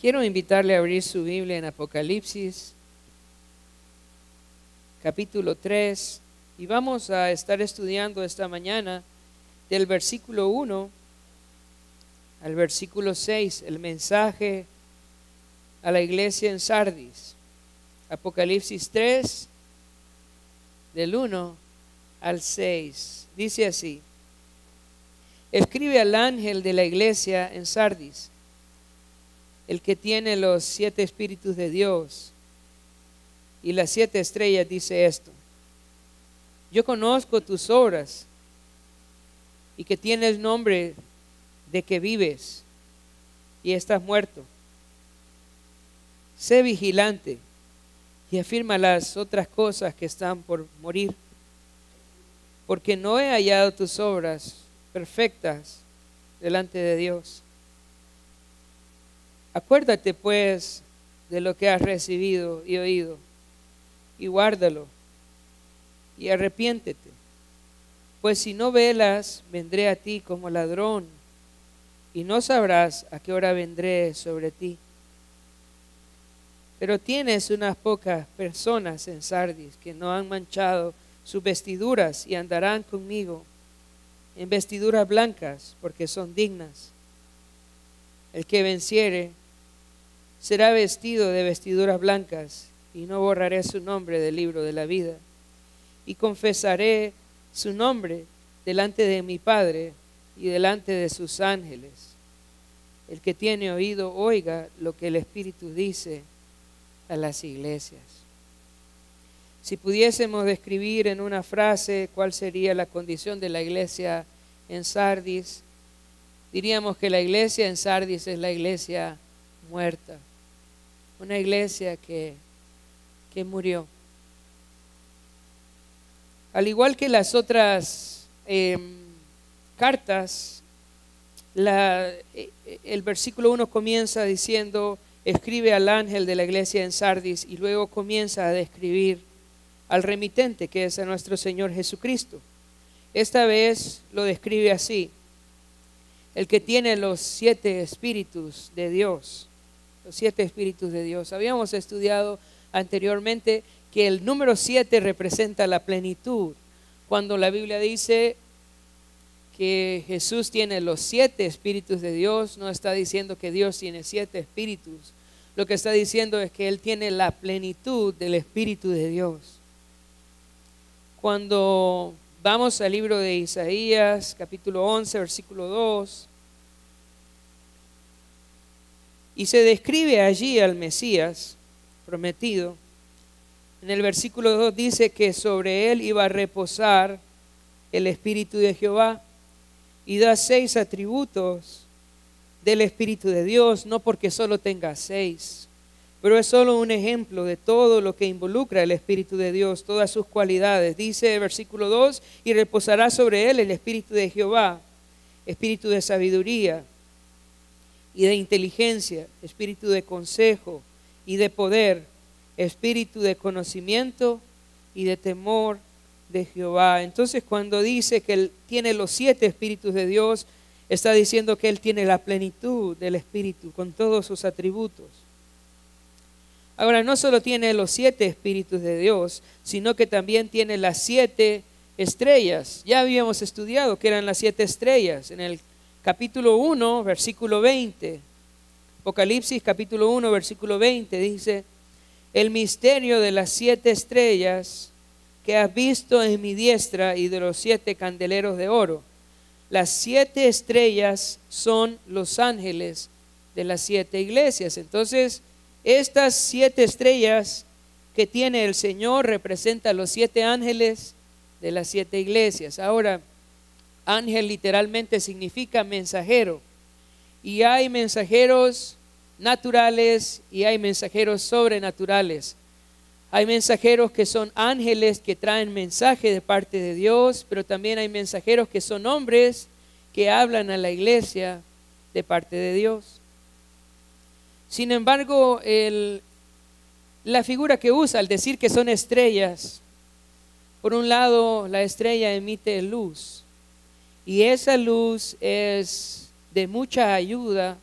Quiero invitarle a abrir su Biblia en Apocalipsis, capítulo 3, y vamos a estar estudiando esta mañana del versículo 1 al versículo 6, el mensaje a la iglesia en Sardis. Apocalipsis 3, del 1 al 6. Dice así: escribe al ángel de la iglesia en Sardis, el que tiene los 7 espíritus de Dios y las 7 estrellas, dice esto: yo conozco tus obras y que tienes nombre de que vives y estás muerto. Sé vigilante y afirma las otras cosas que están por morir, porque no he hallado tus obras perfectas delante de Dios. Acuérdate pues de lo que has recibido y oído, y guárdalo, y arrepiéntete, pues si no velas, vendré a ti como ladrón, y no sabrás a qué hora vendré sobre ti. Pero tienes unas pocas personas en Sardis que no han manchado sus vestiduras y andarán conmigo en vestiduras blancas, porque son dignas. El que venciere será vestido de vestiduras blancas, y no borraré su nombre del libro de la vida, y confesaré su nombre delante de mi Padre y delante de sus ángeles. El que tiene oído, oiga lo que el Espíritu dice a las iglesias. Si pudiésemos describir en una frase cuál sería la condición de la iglesia en Sardis, diríamos que la iglesia en Sardis es la iglesia muerta, una iglesia que murió. Al igual que las otras cartas, el versículo 1 comienza diciendo: escribe al ángel de la iglesia en Sardis, y luego comienza a describir al remitente, que es a nuestro Señor Jesucristo. Esta vez lo describe así: el que tiene los 7 espíritus de Dios. Los 7 espíritus de Dios. Habíamos estudiado anteriormente que el número 7 representa la plenitud. Cuando la Biblia dice que Jesús tiene los 7 espíritus de Dios, no está diciendo que Dios tiene 7 espíritus. Lo que está diciendo es que Él tiene la plenitud del Espíritu de Dios. Cuando vamos al libro de Isaías, capítulo 11, versículo 2, y se describe allí al Mesías prometido. En el versículo 2 dice que sobre Él iba a reposar el Espíritu de Jehová, y da 6 atributos del Espíritu de Dios, no porque solo tenga 6, pero es solo un ejemplo de todo lo que involucra el Espíritu de Dios, todas sus cualidades. Dice el versículo 2: y reposará sobre él el Espíritu de Jehová, Espíritu de sabiduría y de inteligencia, Espíritu de consejo y de poder, Espíritu de conocimiento y de temor de Jehová. Entonces, cuando dice que Él tiene los 7 espíritus de Dios, está diciendo que Él tiene la plenitud del Espíritu con todos sus atributos. Ahora, no solo tiene los 7 espíritus de Dios, sino que también tiene las 7 estrellas. Ya habíamos estudiado que eran las 7 estrellas en el capítulo 1, versículo 20. Apocalipsis capítulo 1, versículo 20 dice: el misterio de las 7 estrellas que has visto en mi diestra y de los 7 candeleros de oro. Las 7 estrellas son los ángeles de las 7 iglesias. Entonces, estas 7 estrellas que tiene el Señor representan los 7 ángeles de las 7 iglesias. Ahora, ángel literalmente significa mensajero. Y hay mensajeros naturales y hay mensajeros sobrenaturales. Hay mensajeros que son ángeles que traen mensaje de parte de Dios, pero también hay mensajeros que son hombres que hablan a la iglesia de parte de Dios. Sin embargo, la figura que usa al decir que son estrellas, por un lado la estrella emite luz, y esa luz es de mucha ayuda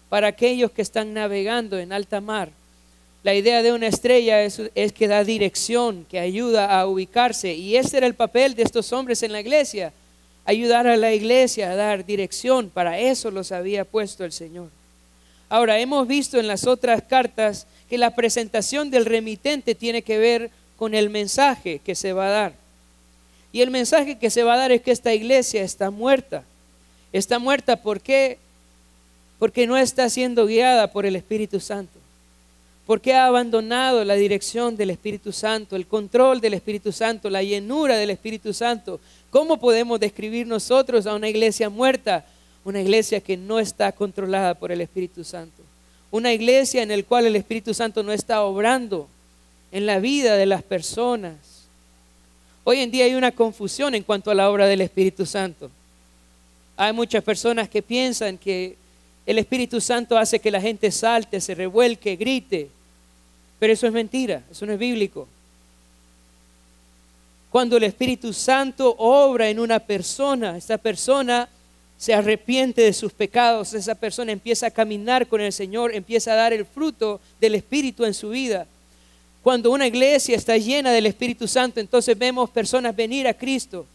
para aquellos que están navegando en alta mar. La idea de una estrella es que da dirección, que ayuda a ubicarse. Y ese era el papel de estos hombres en la iglesia, ayudar a la iglesia a dar dirección. Para eso los había puesto el Señor. Ahora, hemos visto en las otras cartas que la presentación del remitente tiene que ver con el mensaje que se va a dar. Y el mensaje que se va a dar es que esta iglesia está muerta. Está muerta, ¿por qué? Porque no está siendo guiada por el Espíritu Santo. Porque ha abandonado la dirección del Espíritu Santo, el control del Espíritu Santo, la llenura del Espíritu Santo. ¿Cómo podemos describir nosotros a una iglesia muerta? Una iglesia que no está controlada por el Espíritu Santo. Una iglesia en la cual el Espíritu Santo no está obrando en la vida de las personas. Hoy en día hay una confusión en cuanto a la obra del Espíritu Santo. Hay muchas personas que piensan que el Espíritu Santo hace que la gente salte, se revuelque, grite. Pero eso es mentira, eso no es bíblico. Cuando el Espíritu Santo obra en una persona, esa persona se arrepiente de sus pecados, esa persona empieza a caminar con el Señor, empieza a dar el fruto del Espíritu en su vida. Cuando una iglesia está llena del Espíritu Santo, entonces vemos personas venir a Cristo,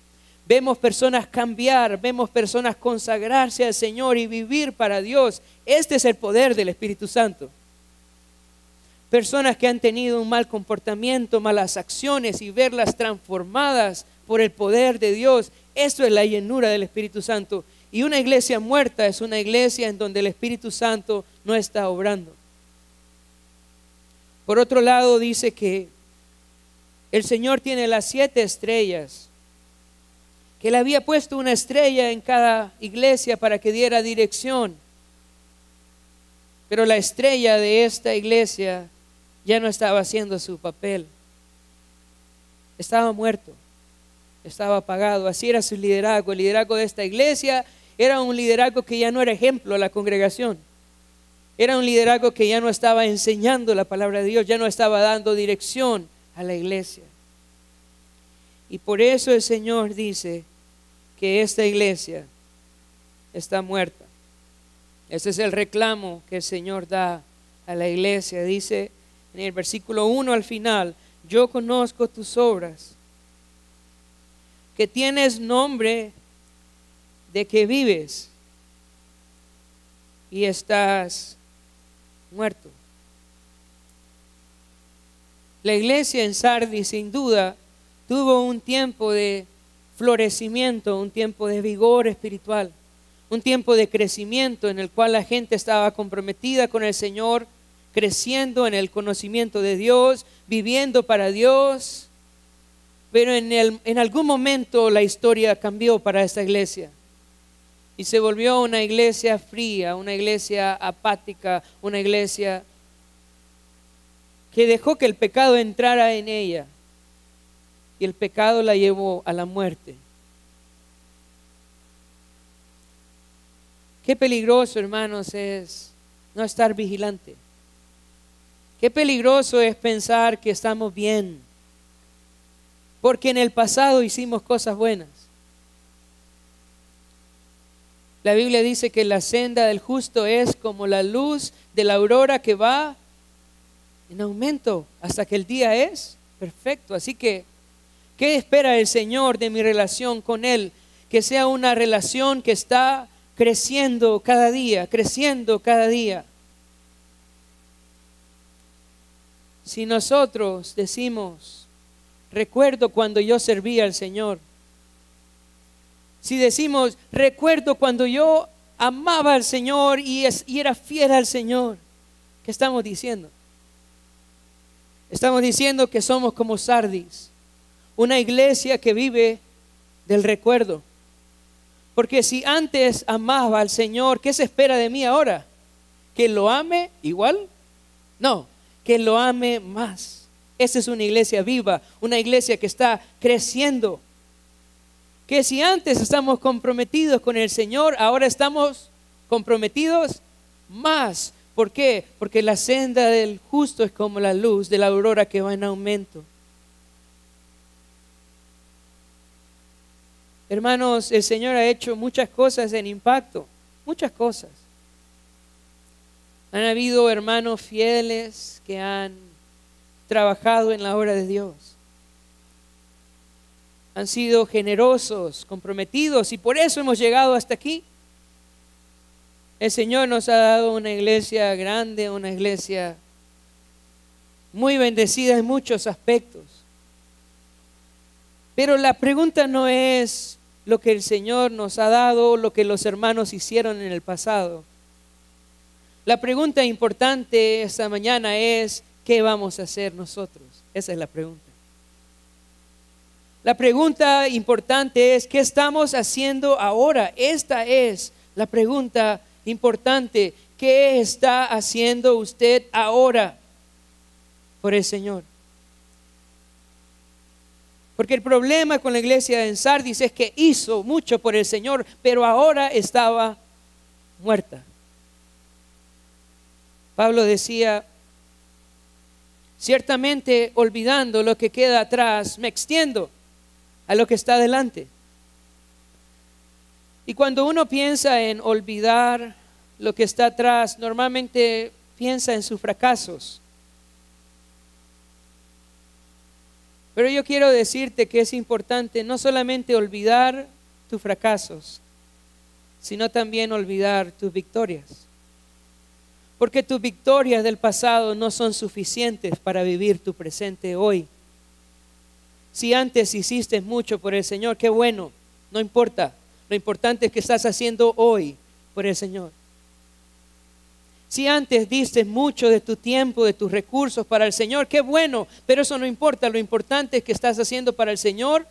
vemos personas cambiar, vemos personas consagrarse al Señor y vivir para Dios. Este es el poder del Espíritu Santo. Personas que han tenido un mal comportamiento, malas acciones y verlas transformadas por el poder de Dios. Eso es la llenura del Espíritu Santo. Y una iglesia muerta es una iglesia en donde el Espíritu Santo no está obrando. Por otro lado, dice que el Señor tiene las 7 estrellas, que Él había puesto una estrella en cada iglesia para que diera dirección. Pero la estrella de esta iglesia ya no estaba haciendo su papel. Estaba muerto, estaba apagado. Así era su liderazgo. El liderazgo de esta iglesia era un liderazgo que ya no era ejemplo a la congregación. Era un liderazgo que ya no estaba enseñando la palabra de Dios, ya no estaba dando dirección a la iglesia. Y por eso el Señor dice que esta iglesia está muerta. Ese es el reclamo que el Señor da a la iglesia. Dice en el versículo 1 al final: yo conozco tus obras, que tienes nombre de que vives y estás muerto. La iglesia en Sardis sin duda tuvo un tiempo de florecimiento, un tiempo de vigor espiritual, un tiempo de crecimiento en el cual la gente estaba comprometida con el Señor, creciendo en el conocimiento de Dios, viviendo para Dios. Pero en algún momento la historia cambió para esta iglesia y se volvió una iglesia fría, una iglesia apática, una iglesia que dejó que el pecado entrara en ella y el pecado la llevó a la muerte. Qué peligroso, hermanos, es no estar vigilante. Qué peligroso es pensar que estamos bien, porque en el pasado hicimos cosas buenas. La Biblia dice que la senda del justo es como la luz de la aurora que va en aumento hasta que el día es perfecto. Así que, ¿qué espera el Señor de mi relación con Él? Que sea una relación que está creciendo cada día, creciendo cada día. Si nosotros decimos, recuerdo cuando yo servía al Señor. Si decimos, recuerdo cuando yo amaba al Señor y era fiel al Señor, ¿qué estamos diciendo? Estamos diciendo que somos como Sardis, una iglesia que vive del recuerdo. Porque si antes amaba al Señor, ¿qué se espera de mí ahora? ¿Que lo ame igual? No, que lo ame más. Esa es una iglesia viva, una iglesia que está creciendo. Que si antes estamos comprometidos con el Señor, ahora estamos comprometidos más. ¿Por qué? Porque la senda del justo es como la luz de la aurora que va en aumento. Hermanos, el Señor ha hecho muchas cosas en Impacto, muchas cosas. Han habido hermanos fieles que han trabajado en la obra de Dios. Han sido generosos, comprometidos, y por eso hemos llegado hasta aquí. El Señor nos ha dado una iglesia grande, una iglesia muy bendecida en muchos aspectos. Pero la pregunta no es lo que el Señor nos ha dado, lo que los hermanos hicieron en el pasado. La pregunta importante esta mañana es, ¿qué vamos a hacer nosotros? Esa es la pregunta. La pregunta importante es, ¿qué estamos haciendo ahora? Esta es la pregunta importante. ¿Qué está haciendo usted ahora por el Señor? Porque el problema con la iglesia en Sardis es que hizo mucho por el Señor, pero ahora estaba muerta. Pablo decía, ciertamente olvidando lo que queda atrás, me extiendo a lo que está delante. Y cuando uno piensa en olvidar lo que está atrás, normalmente piensa en sus fracasos. Pero yo quiero decirte que es importante no solamente olvidar tus fracasos, sino también olvidar tus victorias. Porque tus victorias del pasado no son suficientes para vivir tu presente hoy. Si antes hiciste mucho por el Señor, qué bueno, no importa. Lo importante es que estás haciendo hoy por el Señor. Si antes diste mucho de tu tiempo, de tus recursos para el Señor, qué bueno, pero eso no importa. Lo importante es que estás haciendo para el Señor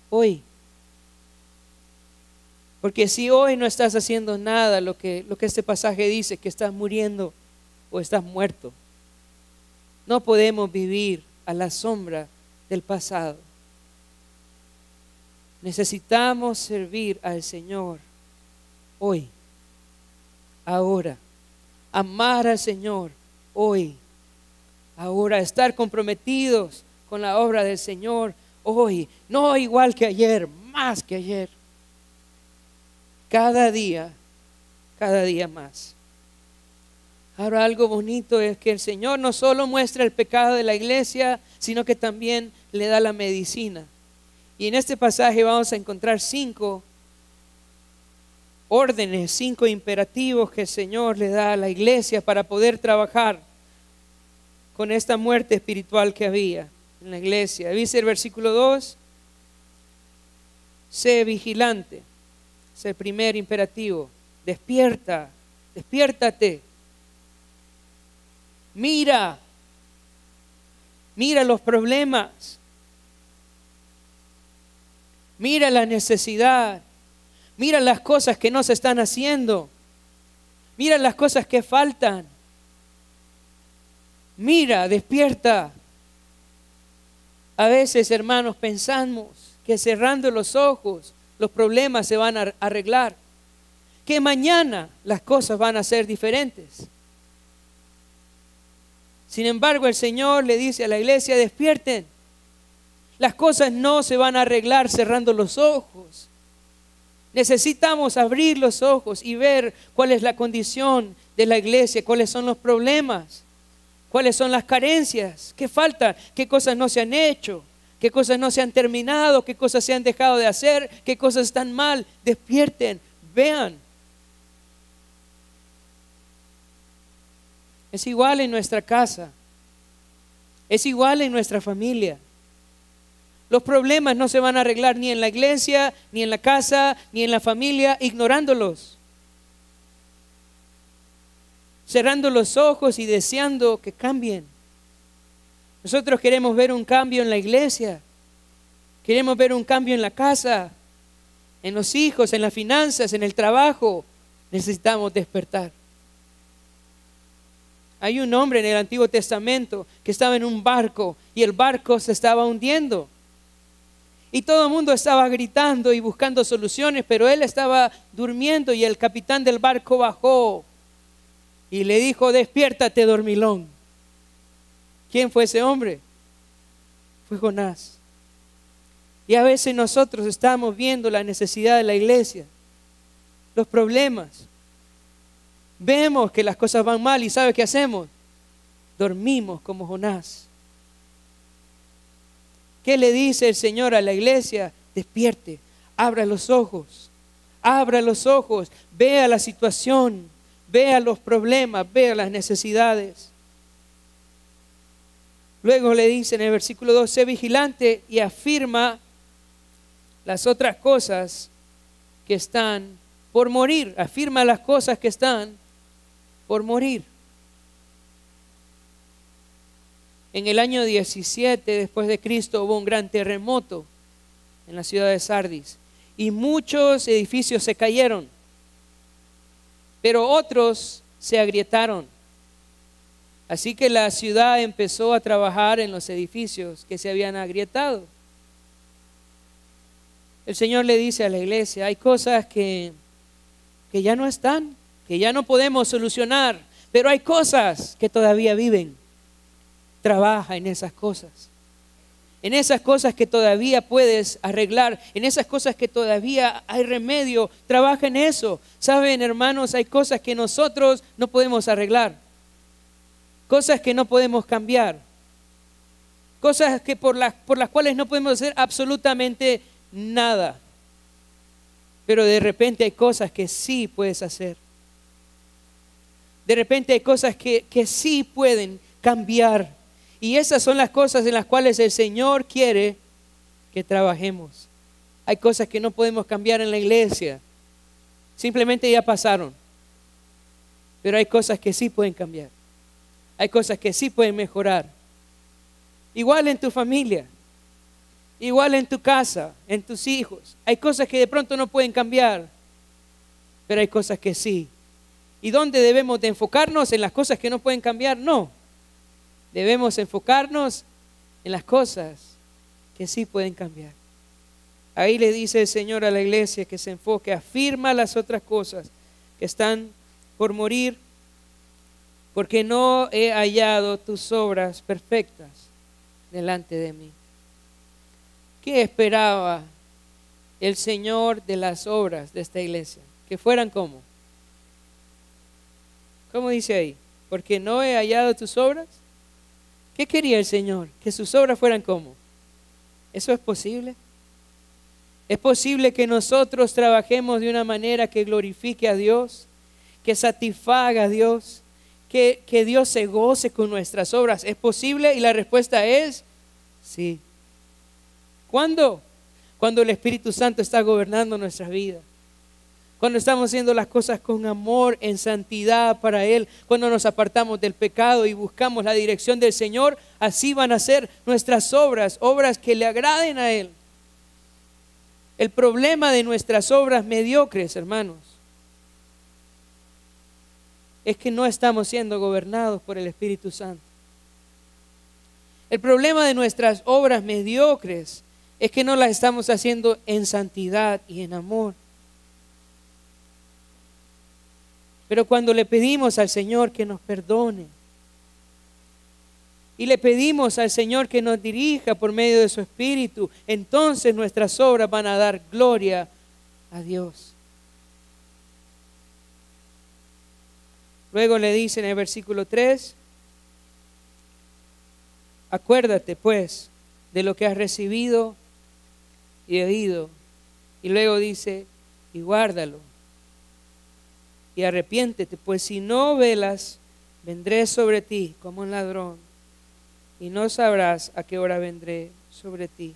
hoy. Porque si hoy no estás haciendo nada, lo que este pasaje dice, que estás muriendo o estás muerto. No podemos vivir a la sombra del pasado. Necesitamos servir al Señor hoy, ahora. Amar al Señor hoy, ahora. Estar comprometidos con la obra del Señor hoy. No igual que ayer, más que ayer. Cada día más. Ahora, algo bonito es que el Señor no solo muestra el pecado de la iglesia, sino que también le da la medicina. Y en este pasaje vamos a encontrar 5 órdenes, 5 imperativos que el Señor le da a la iglesia para poder trabajar con esta muerte espiritual que había en la iglesia. Dice el versículo 2, sé vigilante. Es el primer imperativo. Despierta, despiértate. Mira los problemas. Mira la necesidad. Mira las cosas que no se están haciendo. Mira las cosas que faltan. Mira, despierta. A veces, hermanos, pensamos que cerrando los ojos los problemas se van a arreglar, que mañana las cosas van a ser diferentes. Sin embargo, el Señor le dice a la iglesia, despierten. Las cosas no se van a arreglar cerrando los ojos. Necesitamos abrir los ojos y ver cuál es la condición de la iglesia, cuáles son los problemas, cuáles son las carencias, qué falta, qué cosas no se han hecho, qué cosas no se han terminado, qué cosas se han dejado de hacer, qué cosas están mal. Despierten, vean. Es igual en nuestra casa, es igual en nuestra familia. Los problemas no se van a arreglar ni en la iglesia, ni en la casa, ni en la familia, ignorándolos. Cerrando los ojos y deseando que cambien. Nosotros queremos ver un cambio en la iglesia. Queremos ver un cambio en la casa, en los hijos, en las finanzas, en el trabajo. Necesitamos despertar. Hay un hombre en el Antiguo Testamento que estaba en un barco y el barco se estaba hundiendo. Y todo el mundo estaba gritando y buscando soluciones, pero él estaba durmiendo y el capitán del barco bajó y le dijo, despiértate, dormilón. ¿Quién fue ese hombre? Fue Jonás. Y a veces nosotros estamos viendo la necesidad de la iglesia, los problemas. Vemos que las cosas van mal y ¿sabe qué hacemos? Dormimos como Jonás. ¿Qué le dice el Señor a la iglesia? Despierte, abra los ojos, vea la situación, vea los problemas, vea las necesidades. Luego le dice en el versículo 2, sé vigilante y afirma las otras cosas que están por morir. Afirma las cosas que están por morir. En el año 17 después de Cristo hubo un gran terremoto en la ciudad de Sardis y muchos edificios se cayeron, pero otros se agrietaron. Así que la ciudad empezó a trabajar en los edificios que se habían agrietado. El Señor le dice a la iglesia, hay cosas que ya no están, que ya no podemos solucionar, pero hay cosas que todavía viven. Trabaja en esas cosas que todavía puedes arreglar, en esas cosas que todavía hay remedio, trabaja en eso. Saben, hermanos, hay cosas que nosotros no podemos arreglar, cosas que no podemos cambiar, cosas que por las cuales no podemos hacer absolutamente nada, pero de repente hay cosas que sí puedes hacer. De repente hay cosas que sí pueden cambiar. Y esas son las cosas en las cuales el Señor quiere que trabajemos. Hay cosas que no podemos cambiar en la iglesia. Simplemente ya pasaron. Pero hay cosas que sí pueden cambiar. Hay cosas que sí pueden mejorar. Igual en tu familia. Igual en tu casa, en tus hijos. Hay cosas que de pronto no pueden cambiar. Pero hay cosas que sí. ¿Y dónde debemos de enfocarnos? ¿En las cosas que no pueden cambiar? No. Debemos enfocarnos en las cosas que sí pueden cambiar. Ahí le dice el Señor a la iglesia que se enfoque, afirma las otras cosas que están por morir, porque no he hallado tus obras perfectas delante de mí. ¿Qué esperaba el Señor de las obras de esta iglesia? Que fueran como. ¿Cómo dice ahí? Porque no he hallado tus obras. ¿Qué quería el Señor? Que sus obras fueran como. ¿Eso es posible? ¿Es posible que nosotros trabajemos de una manera que glorifique a Dios, que satisfaga a Dios, que Dios se goce con nuestras obras? ¿Es posible? Y la respuesta es sí. ¿Cuándo? Cuando el Espíritu Santo está gobernando nuestras vidas. Cuando estamos haciendo las cosas con amor, en santidad para Él, cuando nos apartamos del pecado y buscamos la dirección del Señor, así van a ser nuestras obras, obras que le agraden a Él. El problema de nuestras obras mediocres, hermanos, es que no estamos siendo gobernados por el Espíritu Santo. El problema de nuestras obras mediocres es que no las estamos haciendo en santidad y en amor. Pero cuando le pedimos al Señor que nos perdone y le pedimos al Señor que nos dirija por medio de su Espíritu, entonces nuestras obras van a dar gloria a Dios. Luego le dice en el versículo 3, acuérdate pues de lo que has recibido y oído. Y luego dice, y guárdalo. Y arrepiéntete, pues si no velas, vendré sobre ti como un ladrón, y no sabrás a qué hora vendré sobre ti.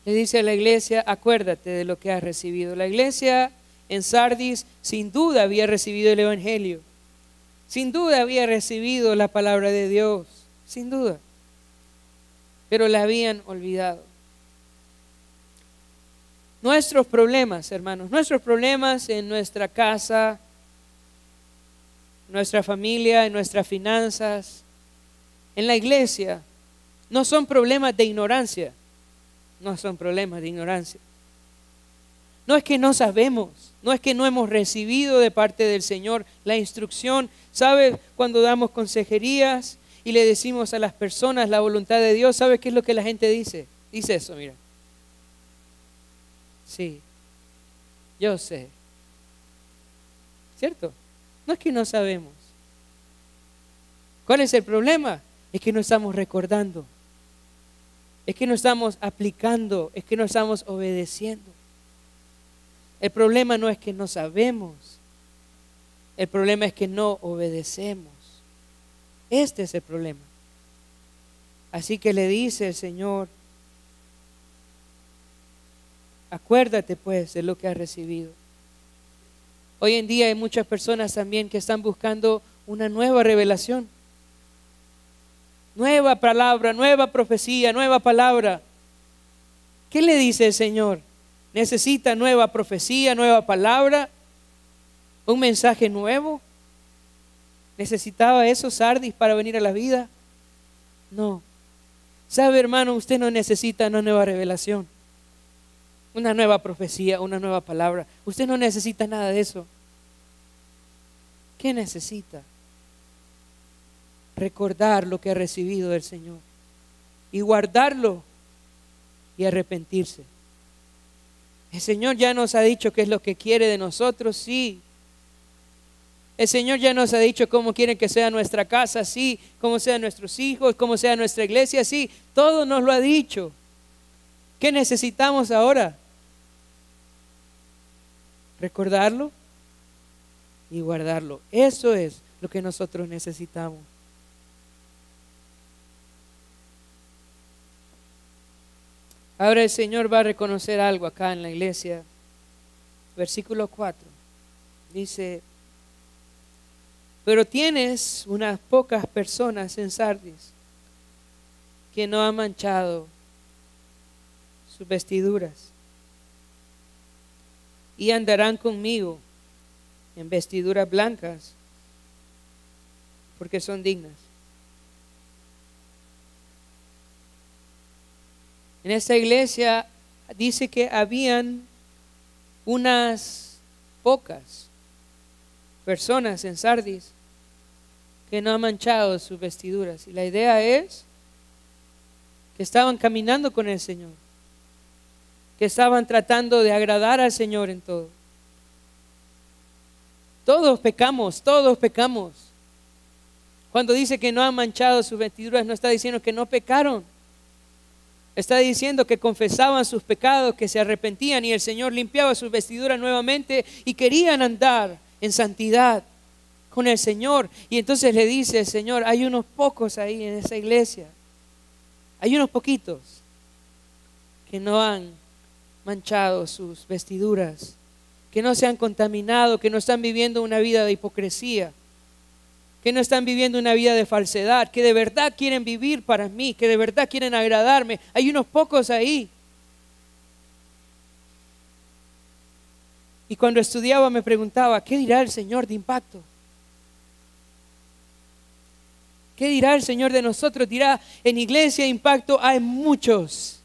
Le dice a la iglesia, acuérdate de lo que has recibido. La iglesia en Sardis sin duda había recibido el Evangelio. Sin duda había recibido la palabra de Dios, sin duda. Pero la habían olvidado. Nuestros problemas, hermanos, nuestros problemas en nuestra casa, nuestra familia, en nuestras finanzas, en la iglesia, no son problemas de ignorancia. No son problemas de ignorancia. No es que no sabemos, no es que no hemos recibido de parte del Señor la instrucción. ¿Sabe? Cuando damos consejerías y le decimos a las personas la voluntad de Dios, ¿sabe qué es lo que la gente dice? Dice eso, mira. Sí, yo sé. ¿cierto? No es que no sabemos. ¿Cuál es el problema? Es que no estamos recordando. Es que no estamos aplicando, es que no estamos obedeciendo. El problema no es que no sabemos, el problema es que no obedecemos. Este es el problema. Así que le dice el Señor, acuérdate pues de lo que has recibido. Hoy en día hay muchas personas también que están buscando una nueva revelación. Nueva palabra, nueva profecía, nueva palabra. ¿Qué le dice el Señor? ¿Necesita nueva profecía, nueva palabra? ¿Un mensaje nuevo? ¿Necesitaba eso Sardis para venir a la vida? No. ¿Sabe, hermano? Usted no necesita una nueva revelación, una nueva profecía, una nueva palabra. Usted no necesita nada de eso. ¿Qué necesita? Recordar lo que ha recibido del Señor y guardarlo y arrepentirse. El Señor ya nos ha dicho qué es lo que quiere de nosotros, sí. El Señor ya nos ha dicho cómo quiere que sea nuestra casa, sí. Cómo sean nuestros hijos, cómo sea nuestra iglesia, sí. Todo nos lo ha dicho. ¿Qué necesitamos ahora? Recordarlo y guardarlo. Eso es lo que nosotros necesitamos. Ahora el Señor va a reconocer algo acá en la iglesia. Versículo 4. Dice, pero tienes unas pocas personas en Sardis que no han manchado sus vestiduras y andarán conmigo en vestiduras blancas porque son dignas. En esta iglesia dice que habían unas pocas personas en Sardis que no han manchado sus vestiduras. Y la idea es que estaban caminando con el Señor, que estaban tratando de agradar al Señor en todo. Todos pecamos, todos pecamos. Cuando dice que no han manchado sus vestiduras, no está diciendo que no pecaron. Está diciendo que confesaban sus pecados, que se arrepentían y el Señor limpiaba sus vestiduras nuevamente y querían andar en santidad con el Señor. Y entonces le dice el Señor, hay unos pocos ahí en esa iglesia, hay unos poquitos que no han manchado sus vestiduras, que no se han contaminado, que no están viviendo una vida de hipocresía, que no están viviendo una vida de falsedad, que de verdad quieren vivir para mí, que de verdad quieren agradarme. Hay unos pocos ahí. Y cuando estudiaba me preguntaba, ¿qué dirá el Señor de Impacto? ¿Qué dirá el Señor de nosotros? Dirá, en Iglesia Impacto hay muchos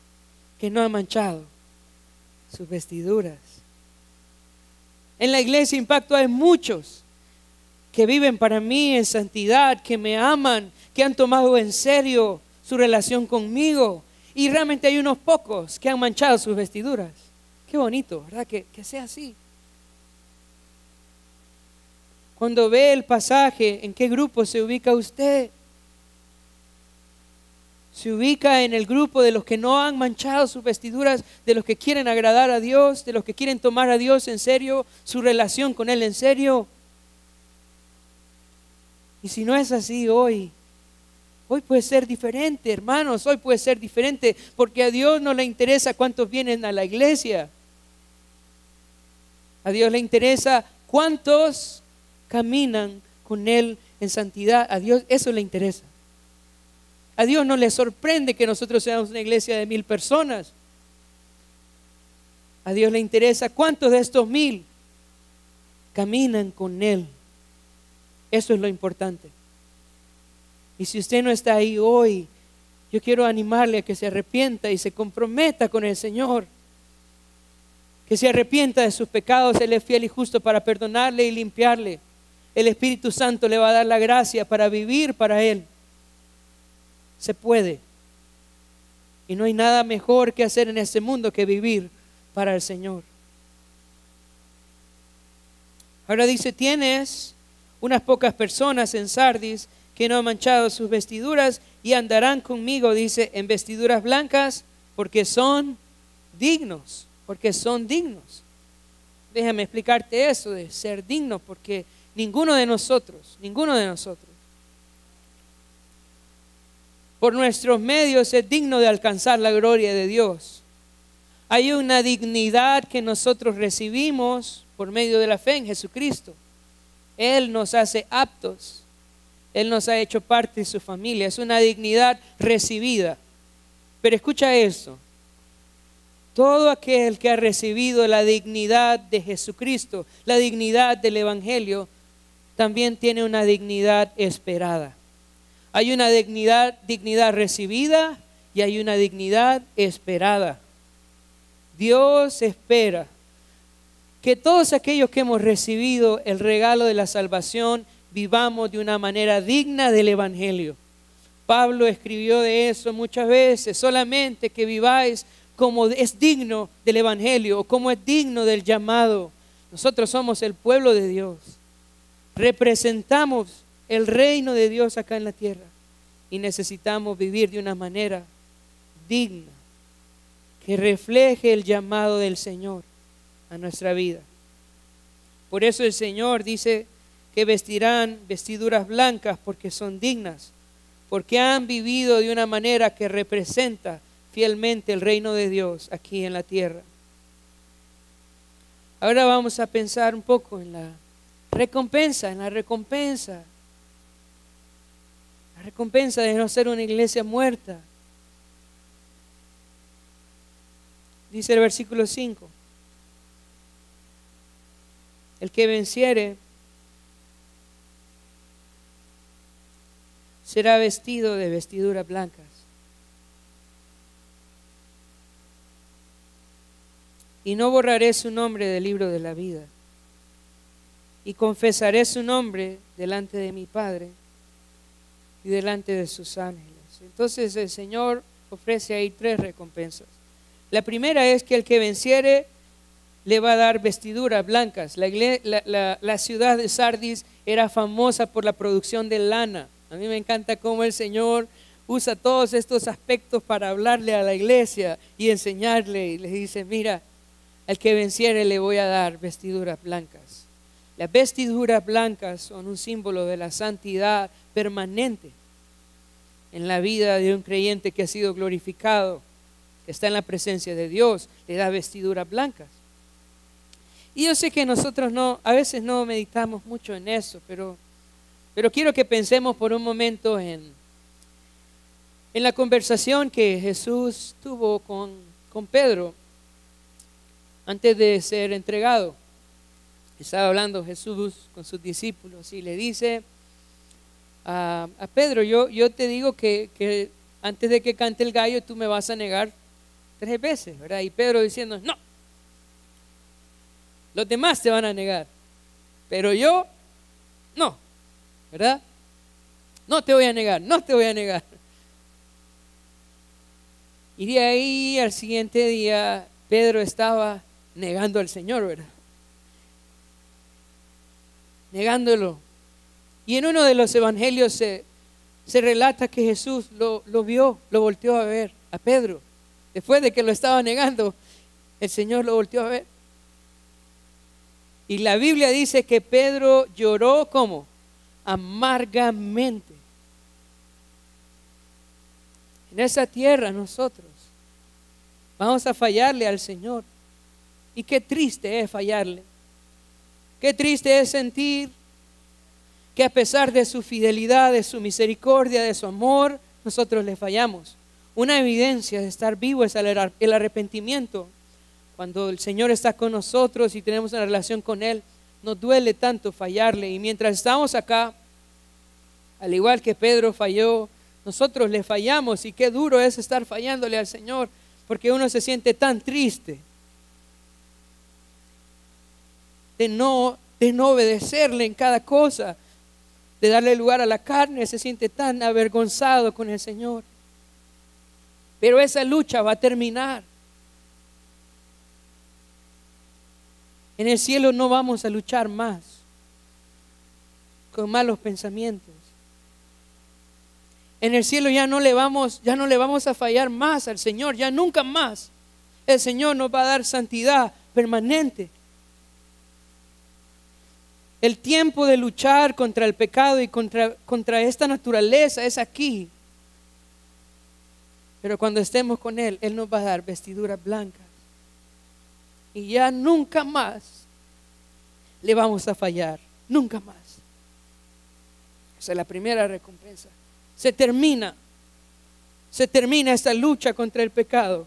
que no han manchado sus vestiduras. En la Iglesia Impacto hay muchos que viven para mí en santidad, que me aman, que han tomado en serio su relación conmigo. Y realmente hay unos pocos que han manchado sus vestiduras. Qué bonito, ¿verdad? Que sea así. Cuando ve el pasaje, ¿en qué grupo se ubica usted? Se ubica en el grupo de los que no han manchado sus vestiduras, de los que quieren agradar a Dios, de los que quieren tomar a Dios en serio, su relación con Él en serio. Y si no es así hoy puede ser diferente, hermanos, hoy puede ser diferente, porque a Dios no le interesa cuántos vienen a la iglesia. A Dios le interesa cuántos caminan con Él en santidad. A Dios eso le interesa. A Dios no le sorprende que nosotros seamos una iglesia de 1000 personas. A Dios le interesa cuántos de estos 1000 caminan con Él. Eso es lo importante. Y si usted no está ahí hoy, yo quiero animarle a que se arrepienta y se comprometa con el Señor. Que se arrepienta de sus pecados. Él es fiel y justo para perdonarle y limpiarle. El Espíritu Santo le va a dar la gracia para vivir para Él. Se puede. Y no hay nada mejor que hacer en este mundo que vivir para el Señor. Ahora dice, tienes unas pocas personas en Sardis que no han manchado sus vestiduras y andarán conmigo, dice, en vestiduras blancas porque son dignos, porque son dignos. Déjame explicarte eso de ser digno, porque ninguno de nosotros, por nuestros medios es digno de alcanzar la gloria de Dios. Hay una dignidad que nosotros recibimos por medio de la fe en Jesucristo. Él nos hace aptos. Él nos ha hecho parte de su familia. Es una dignidad recibida. Pero escucha eso. Todo aquel que ha recibido la dignidad de Jesucristo, la dignidad del Evangelio, también tiene una dignidad esperada. Hay una dignidad recibida y hay una dignidad esperada. Dios espera que todos aquellos que hemos recibido el regalo de la salvación vivamos de una manera digna del Evangelio. Pablo escribió de eso muchas veces, solamente que viváis como es digno del Evangelio o como es digno del llamado. Nosotros somos el pueblo de Dios, representamos el reino de Dios acá en la tierra y necesitamos vivir de una manera digna que refleje el llamado del Señor a nuestra vida. Por eso el Señor dice que vestirán vestiduras blancas porque son dignas, porque han vivido de una manera que representa fielmente el reino de Dios aquí en la tierra. Ahora vamos a pensar un poco en la recompensa, la recompensa de no ser una iglesia muerta. Dice el versículo 5. El que venciere será vestido de vestiduras blancas. Y no borraré su nombre del libro de la vida. Y confesaré su nombre delante de mi Padre y delante de sus ángeles. Entonces el Señor ofrece ahí 3 recompensas. La primera es que el que venciere le va a dar vestiduras blancas. La ciudad de Sardis era famosa por la producción de lana. A mí me encanta cómo el Señor usa todos estos aspectos para hablarle a la iglesia y enseñarle. Y le dice, mira, al que venciere le voy a dar vestiduras blancas. Las vestiduras blancas son un símbolo de la santidad permanente en la vida de un creyente que ha sido glorificado, que está en la presencia de Dios, le da vestiduras blancas. Y yo sé que nosotros a veces no meditamos mucho en eso, pero quiero que pensemos por un momento en la conversación que Jesús tuvo con Pedro antes de ser entregado. Estaba hablando Jesús con sus discípulos y le dice a Pedro, yo te digo que antes de que cante el gallo tú me vas a negar 3 veces, ¿verdad? Y Pedro diciendo, no, los demás te van a negar, pero yo no, ¿verdad? No te voy a negar, no te voy a negar. Y de ahí al siguiente día Pedro estaba negando al Señor, ¿verdad? Negándolo. Y en uno de los evangelios se relata que Jesús lo vio, lo volteó a ver a Pedro. Después de que lo estaba negando, el Señor lo volteó a ver. Y la Biblia dice que Pedro lloró ¿cómo? Amargamente. En esa tierra nosotros vamos a fallarle al Señor. Y qué triste es fallarle. Qué triste es sentir que a pesar de su fidelidad, de su misericordia, de su amor, nosotros le fallamos. Una evidencia de estar vivo es el arrepentimiento. Cuando el Señor está con nosotros y tenemos una relación con Él, nos duele tanto fallarle. Y mientras estamos acá, al igual que Pedro falló, nosotros le fallamos. Y qué duro es estar fallándole al Señor, porque uno se siente tan triste de no obedecerle en cada cosa, de darle lugar a la carne, se siente tan avergonzado con el Señor. Pero esa lucha va a terminar. En el cielo no vamos a luchar más. con malos pensamientos. En el cielo ya no le vamos a fallar más al Señor, ya nunca más. El Señor nos va a dar santidad permanente. El tiempo de luchar contra el pecado y contra esta naturaleza es aquí. Pero cuando estemos con Él, Él nos va a dar vestiduras blancas. Y ya nunca más le vamos a fallar. Nunca más. Esa es la primera recompensa. Se termina esta lucha contra el pecado.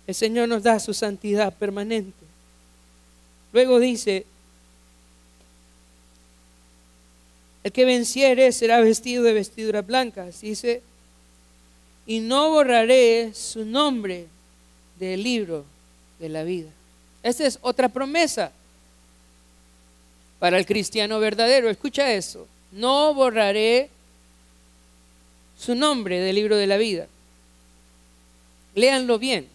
El Señor nos da su santidad permanente. Luego dice, el que venciere será vestido de vestiduras blancas. Dice, y no borraré su nombre del libro de la vida. Esta es otra promesa para el cristiano verdadero. Escucha eso. No borraré su nombre del libro de la vida. Léanlo bien.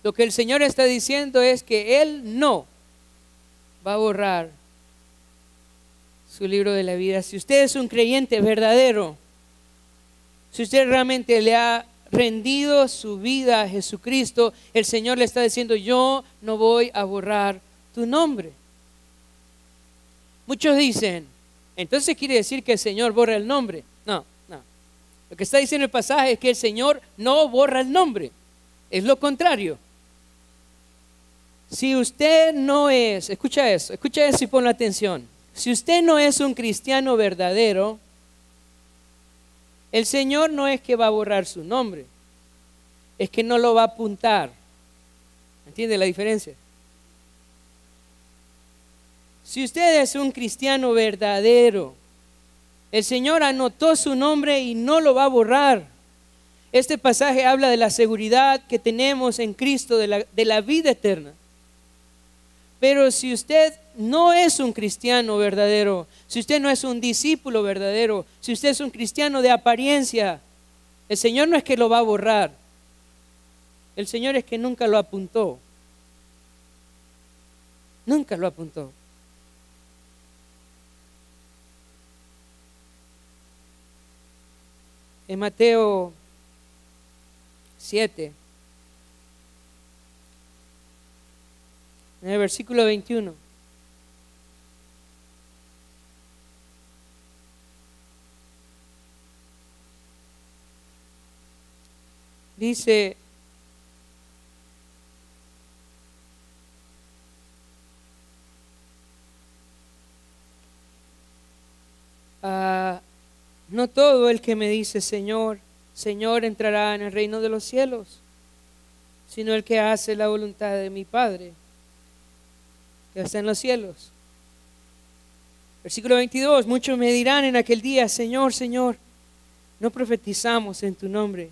Lo que el Señor está diciendo es que Él no va a borrar su libro de la vida. Si usted es un creyente verdadero, si usted realmente le ha rendido su vida a Jesucristo, el Señor le está diciendo, yo no voy a borrar tu nombre. Muchos dicen, entonces quiere decir que el Señor borra el nombre. No. Lo que está diciendo el pasaje es que el Señor no borra el nombre. Es lo contrario. Si usted no es, escucha eso y ponle atención. Si usted no es un cristiano verdadero, el Señor no es que va a borrar su nombre, es que no lo va a apuntar. ¿Entiende la diferencia? Si usted es un cristiano verdadero, el Señor anotó su nombre y no lo va a borrar. Este pasaje habla de la seguridad que tenemos en Cristo, de la vida eterna. Pero si usted no es un cristiano verdadero, si usted no es un discípulo verdadero, si usted es un cristiano de apariencia, el Señor no es que lo va a borrar. El Señor es que nunca lo apuntó. Nunca lo apuntó. En Mateo 7, en el versículo 21. Dice, no todo el que me dice Señor, Señor entrará en el reino de los cielos, sino el que hace la voluntad de mi Padre que está en los cielos. Versículo 22, muchos me dirán en aquel día, Señor, Señor, no profetizamos en tu nombre,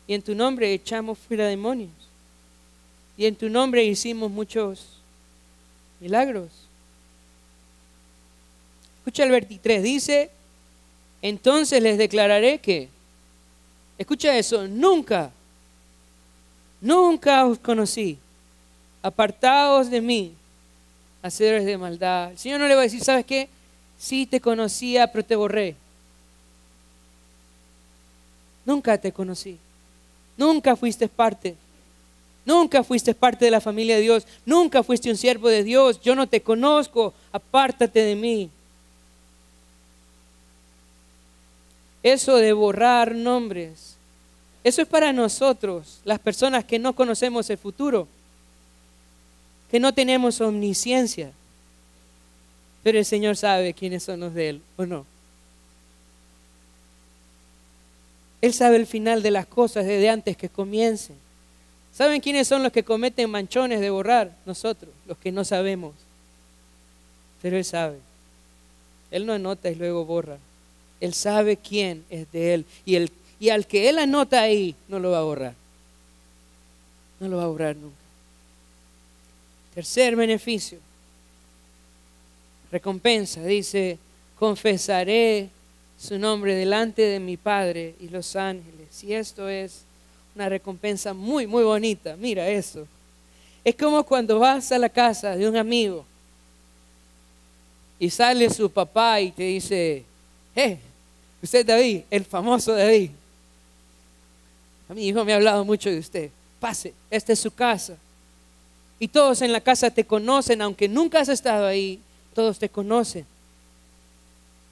y en tu nombre echamos fuera demonios, y en tu nombre hicimos muchos milagros. Escucha el 23, dice, entonces les declararé que, escucha eso, nunca os conocí, apartaos de mí, hacedores de maldad. El Señor no le va a decir, ¿sabes qué? Sí te conocía, pero te borré. Nunca te conocí. Nunca fuiste parte. Nunca fuiste parte de la familia de Dios. Nunca fuiste un siervo de Dios. Yo no te conozco. Apártate de mí. Eso de borrar nombres, eso es para nosotros, las personas que no conocemos el futuro, que no tenemos omnisciencia. Pero el Señor sabe quiénes son los de Él, ¿o no? Él sabe el final de las cosas desde antes que comiencen. ¿Saben quiénes son los que cometen manchones de borrar? Nosotros, los que no sabemos. Pero Él sabe. Él no anota y luego borra. Él sabe quién es de Él. Y al que Él anota ahí, no lo va a borrar. No lo va a borrar nunca. Tercer beneficio. Recompensa. Dice, confesaré su nombre delante de mi Padre y los ángeles. Y esto es una recompensa muy, muy bonita. Mira eso. Es como cuando vas a la casa de un amigo y sale su papá y te dice, usted es David, el famoso David. A mi hijo me ha hablado mucho de usted. Pase, esta es su casa. Y todos en la casa te conocen, aunque nunca has estado ahí, todos te conocen.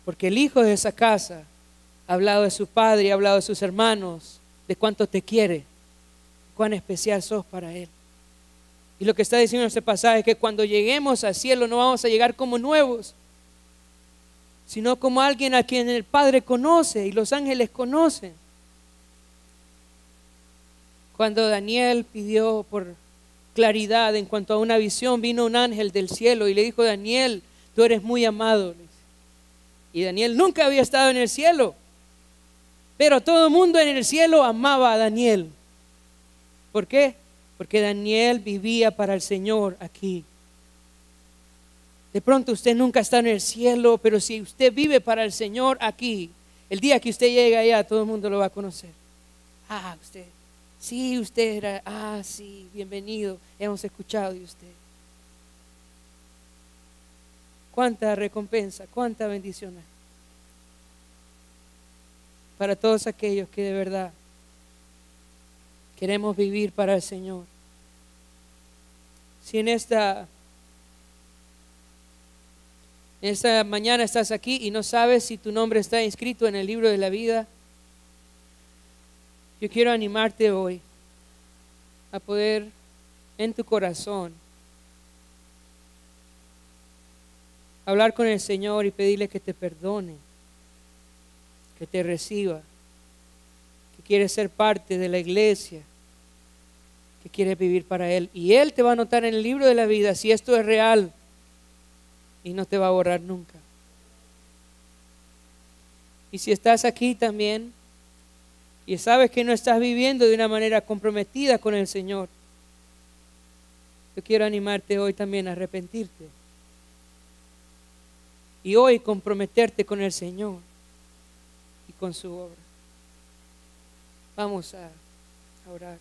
Porque el hijo de esa casa ha hablado de su padre, ha hablado de sus hermanos, de cuánto te quiere, cuán especial sos para él. Y lo que está diciendo este pasaje es que cuando lleguemos al cielo no vamos a llegar como nuevos, sino como alguien a quien el Padre conoce y los ángeles conocen. Cuando Daniel pidió por claridad en cuanto a una visión, vino un ángel del cielo y le dijo: Daniel, tú eres muy amado. Y Daniel nunca había estado en el cielo, pero todo el mundo en el cielo amaba a Daniel. ¿Por qué? Porque Daniel vivía para el Señor aquí. De pronto usted nunca está en el cielo, pero si usted vive para el Señor aquí, el día que usted llegue allá, todo el mundo lo va a conocer. Usted, sí, usted era, sí, bienvenido, hemos escuchado de usted. Cuánta recompensa, cuánta bendición hay para todos aquellos que de verdad queremos vivir para el Señor. Si en esta mañana estás aquí y no sabes si tu nombre está inscrito en el libro de la vida, yo quiero animarte hoy a poder en tu corazón hablar con el Señor y pedirle que te perdone, que te reciba, que quiere ser parte de la iglesia, que quiere vivir para Él. Y Él te va a anotar en el libro de la vida si esto es real y no te va a borrar nunca. Y si estás aquí también y sabes que no estás viviendo de una manera comprometida con el Señor, yo quiero animarte hoy también a arrepentirte y hoy comprometerte con el Señor y con su obra. Vamos a orar.